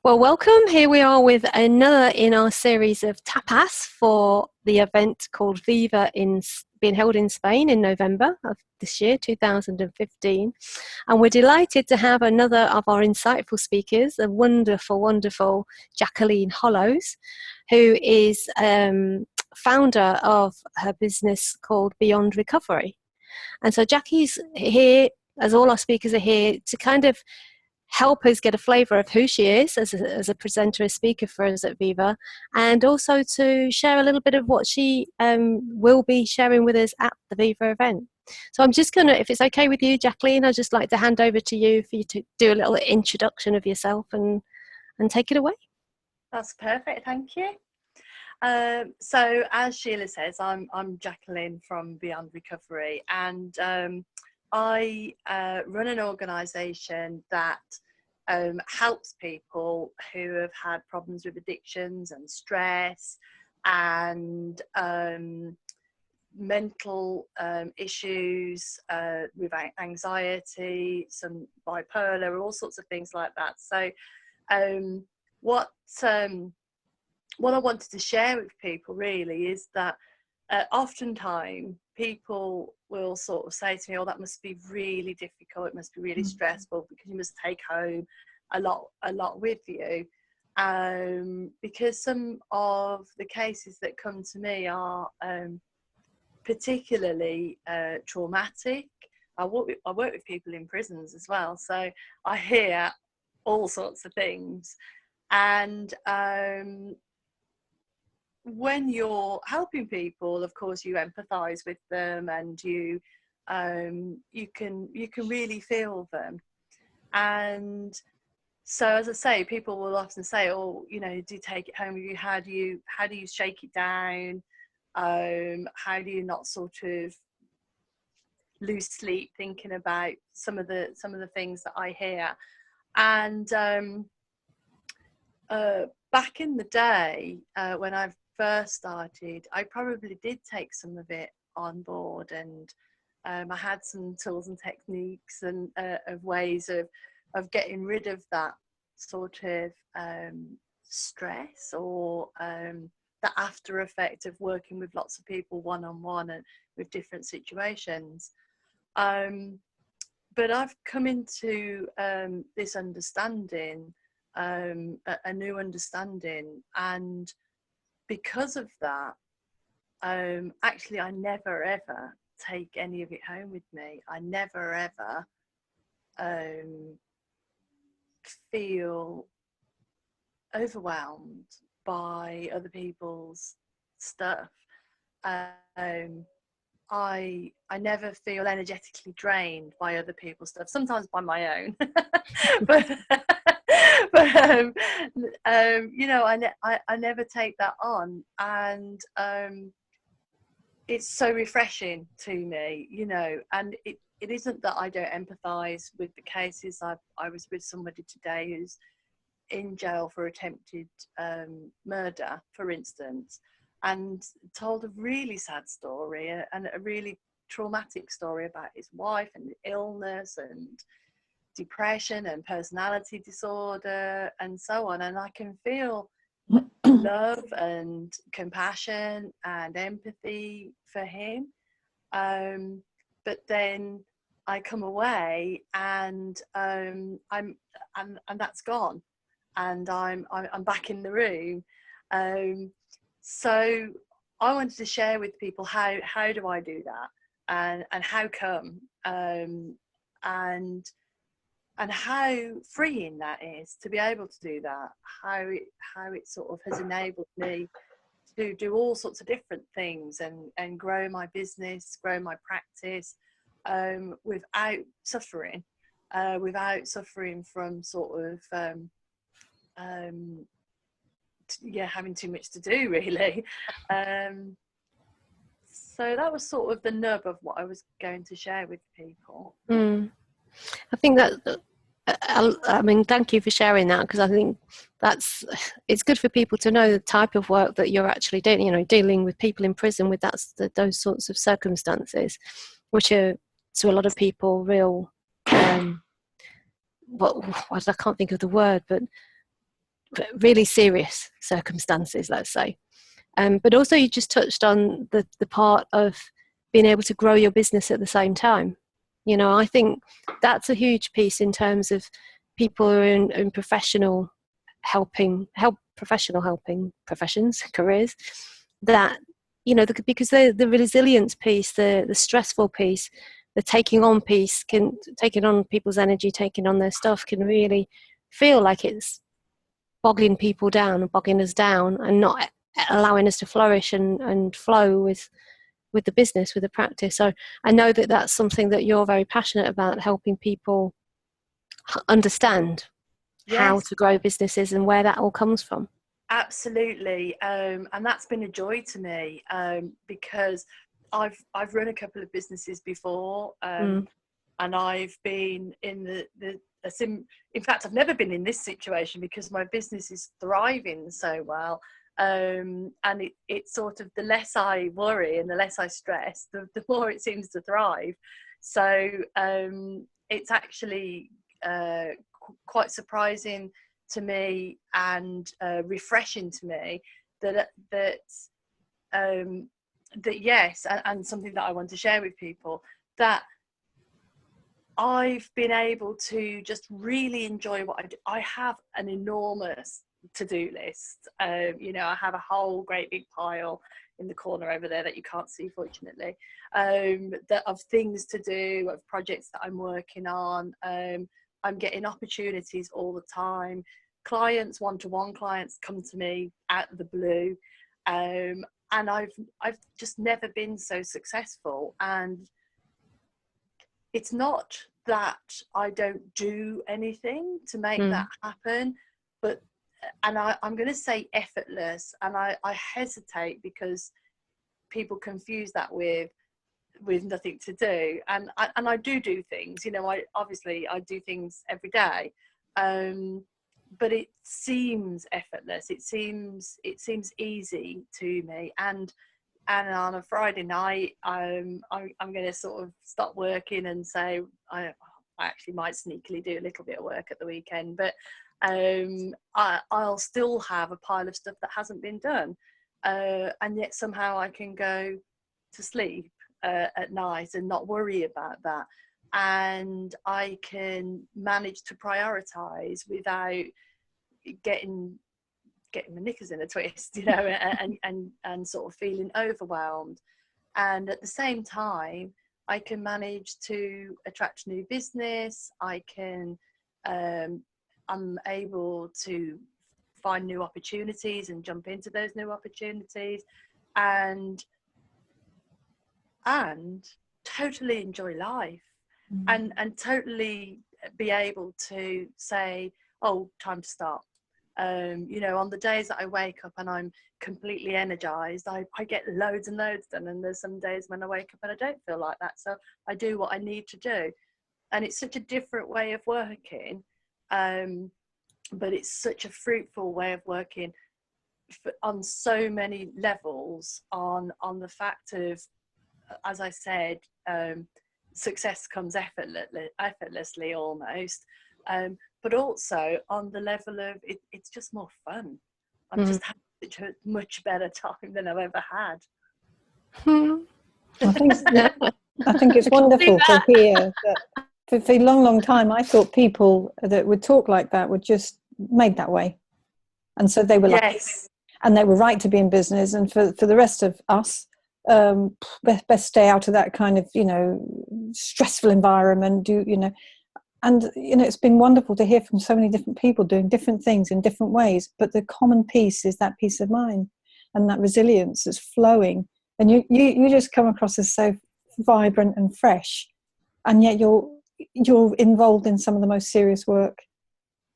Well, welcome. Here we are with another in our series of tapas for the event called Viva being held in Spain in November of this year, 2015. And we're delighted to have another of our insightful speakers, the wonderful, wonderful Jacqueline Hollows, who is founder of her business called Beyond Recovery. And so Jackie's here, as all our speakers are here, to kind of help us get a flavour of who she is as a presenter, a speaker for us at Viva, and also to share a little bit of what she will be sharing with us at the Viva event. So I'm just going to, if it's okay with you, Jacqueline, I'd just like to hand over to you for you to do a little introduction of yourself and take it away. That's perfect, thank you. So as Sheila says, I'm Jacqueline from Beyond Recovery, and I run an organisation that helps people who have had problems with addictions and stress and mental issues with anxiety, some bipolar, all sorts of things like that. So what I wanted to share with people really is that oftentimes people will sort of say to me, oh, that must be really difficult, it must be really stressful because you must take home a lot with you, because some of the cases that come to me are particularly traumatic. I work with people in prisons as well, so I hear all sorts of things. And when you're helping people, of course, you empathise with them, and you can really feel them. And so, as I say, people will often say, "Oh, you know, do you take it home with you? How do you shake it down? How do you not sort of lose sleep thinking about some of the things that I hear?" And back in the day, when I first started, I probably did take some of it on board, and I had some tools and techniques and of ways of getting rid of that sort of stress, or the after effect of working with lots of people one-on-one and with different situations. But I've come into this understanding, a new understanding, and because of that, actually I never ever take any of it home with me. I never ever feel overwhelmed by other people's stuff. I never feel energetically drained by other people's stuff, sometimes by my own. but you know, I never take that on, and it's so refreshing to me, you know. And it isn't that I don't empathise with the cases. I was with somebody today who's in jail for attempted murder, for instance, and told a really sad story and a really traumatic story about his wife and illness and depression and personality disorder and so on. And I can feel love and compassion and empathy for him, but then I come away and that's gone, and I'm back in the room. So I wanted to share with people how do I do that, and how come, and how freeing that is to be able to do that, how it sort of has enabled me to do all sorts of different things and grow my business, grow my practice, without suffering from sort of having too much to do, really. So that was sort of the nub of what I was going to share with people. I think that, I mean, thank you for sharing that, because I think it's good for people to know the type of work that you're actually doing, you know, dealing with people in prison with those sorts of circumstances, which are, to a lot of people, real, I can't think of the word, but really serious circumstances, let's say. But also you just touched on the part of being able to grow your business at the same time. You know, I think that's a huge piece in terms of people who are in professional helping professions, careers, that, you know, because the resilience piece, the stressful piece, the taking on piece, taking on people's energy, taking on their stuff, can really feel like it's bogging people down and bogging us down and not allowing us to flourish and flow with the business, with the practice. So I know that that's something that you're very passionate about, helping people understand how Yes, to grow businesses and where that all comes from. absolutely. And that's been a joy to me, because I've run a couple of businesses before, and I've been in in fact, I've never been in this situation because my business is thriving so well. And it's sort of, the less I worry and the less I stress, the more it seems to thrive. So it's actually quite surprising to me and refreshing to me that yes, and something that I want to share with people, that I've been able to just really enjoy what I do. I have an enormous to-do list. You know, I have a whole great big pile in the corner over there that you can't see, fortunately, that of things to do, of projects that I'm working on. I'm getting opportunities all the time. Clients, one-to-one clients, come to me out of the blue, and I've just never been so successful. And it's not that I don't do anything to make that happen, but, and I'm going to say effortless, and I hesitate because people confuse that with nothing to do, and I do things, you know, I do things every day, but it seems effortless, it seems easy to me. And on a Friday night, I'm going to sort of stop working and say I actually might sneakily do a little bit of work at the weekend, but I'll still have a pile of stuff that hasn't been done, and yet somehow I can go to sleep at night and not worry about that, and I can manage to prioritize without getting my knickers in a twist, you know, and sort of feeling overwhelmed. And at the same time, I can manage to attract new business. I'm able to find new opportunities and jump into those new opportunities, and totally enjoy life, and totally be able to say, oh, time to start. You know, on the days that I wake up and I'm completely energized, I get loads and loads done, and there's some days when I wake up and I don't feel like that, so I do what I need to do. And it's such a different way of working, but it's such a fruitful way of working on so many levels, on the fact of, as I said, success comes effortlessly almost, but also on the level of it's just more fun. I'm just having such a much better time than I've ever had. I think it's wonderful to hear that. For a long, long time, I thought people that would talk like that were just made that way, and so they were lucky, and they were right to be in business. And for the rest of us, best stay out of that kind of, you know, stressful environment. And you know, it's been wonderful to hear from so many different people doing different things in different ways. But the common piece is that peace of mind and that resilience that's flowing. And you just come across as so vibrant and fresh, and yet you're involved in some of the most serious work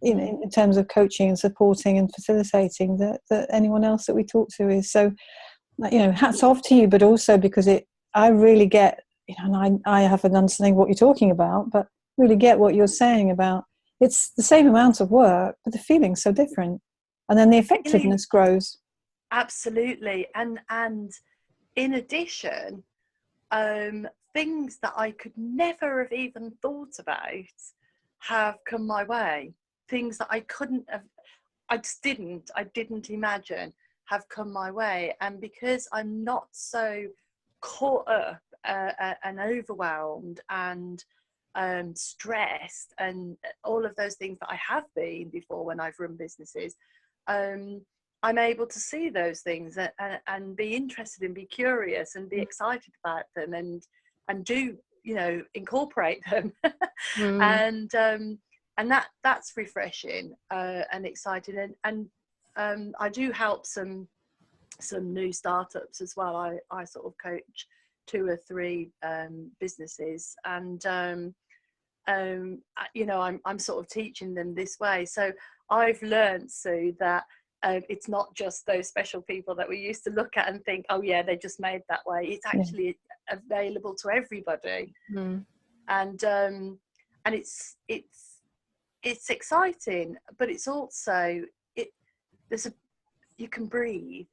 in terms of coaching and supporting and facilitating that anyone else that we talk to is. So, you know, hats off to you, but also because I really get, you know, and I have an understanding of what you're talking about, but really get what you're saying about it's the same amount of work, but the feeling's so different, and then the effectiveness grows. Absolutely. And in addition, things that I could never have even thought about have come my way. Things that I couldn't have. just I didn't imagine have come my way. And because I'm not so caught up and overwhelmed and stressed and all of those things that I have been before when I've run businesses, I'm able to see those things and be interested and be curious and be excited about them and do, you know, incorporate them. And that's refreshing and exciting. And I do help some new startups as well. I sort of coach 2 or 3 businesses, and you know, I'm sort of teaching them this way. So I've learned, Sue, that it's not just those special people that we used to look at and think, oh yeah, they just made that way. It's actually available to everybody. And it's exciting, but it's also you can breathe.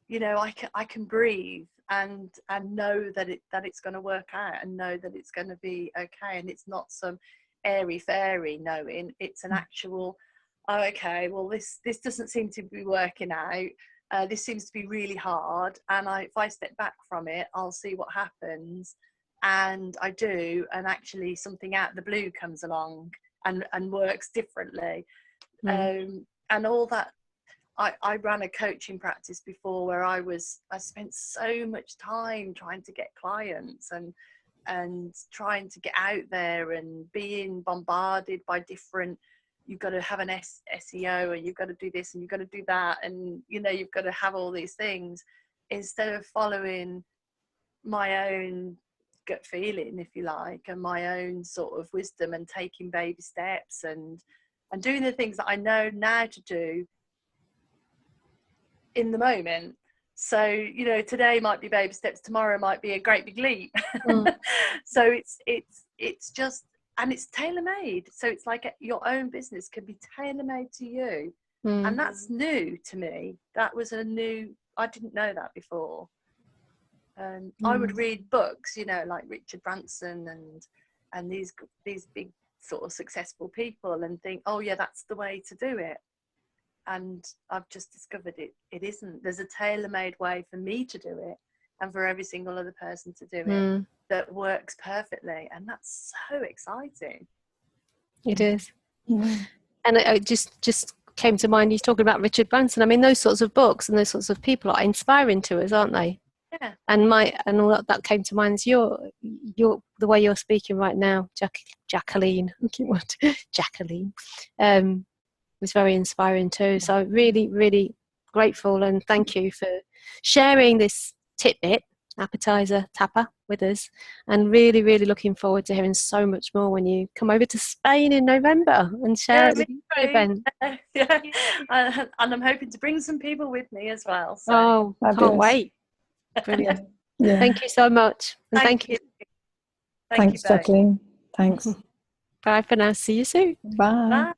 You know, I can breathe and know that it's going to work out, and know that it's going to be okay. And it's not some airy fairy knowing. It's an actual, oh, okay, well this doesn't seem to be working out. This seems to be really hard, and if I step back from it, I'll see what happens. And I do, and actually something out of the blue comes along and works differently. And all that. I ran a coaching practice before where I spent so much time trying to get clients and trying to get out there and being bombarded by different, you've got to have an SEO, and you've got to do this and you've got to do that, and you know, you've got to have all these things, instead of following my own gut feeling, if you like, and my own sort of wisdom, and taking baby steps and doing the things that I know now to do in the moment. So, you know, today might be baby steps, tomorrow might be a great big leap. So it's just, and it's tailor-made. So it's like your own business can be tailor-made to you. And that's new to me. That was I didn't know that before. I would read books, you know, like Richard Branson and these big sort of successful people, and think, oh yeah, that's the way to do it. And I've just discovered it isn't. There's a tailor-made way for me to do it, and for every single other person to do it, that works perfectly. And that's so exciting. It is. And it just came to mind, you're talking about Richard Branson. I mean, those sorts of books and those sorts of people are inspiring to us, aren't they? Yeah. And all that came to mind is your the way you're speaking right now, Jacqueline. Jacqueline. Was very inspiring too. So really, really grateful, and thank you for sharing this tidbit, appetizer tapper, with us, and really, really looking forward to hearing so much more when you come over to Spain in November and share it with the event. Yeah. And I'm hoping to bring some people with me as well. So. Oh, can't wait. Brilliant. Yeah. Thank you so much. And thank you. Thanks, Jacqueline. Thanks. Bye for now. See you soon. Bye. Bye.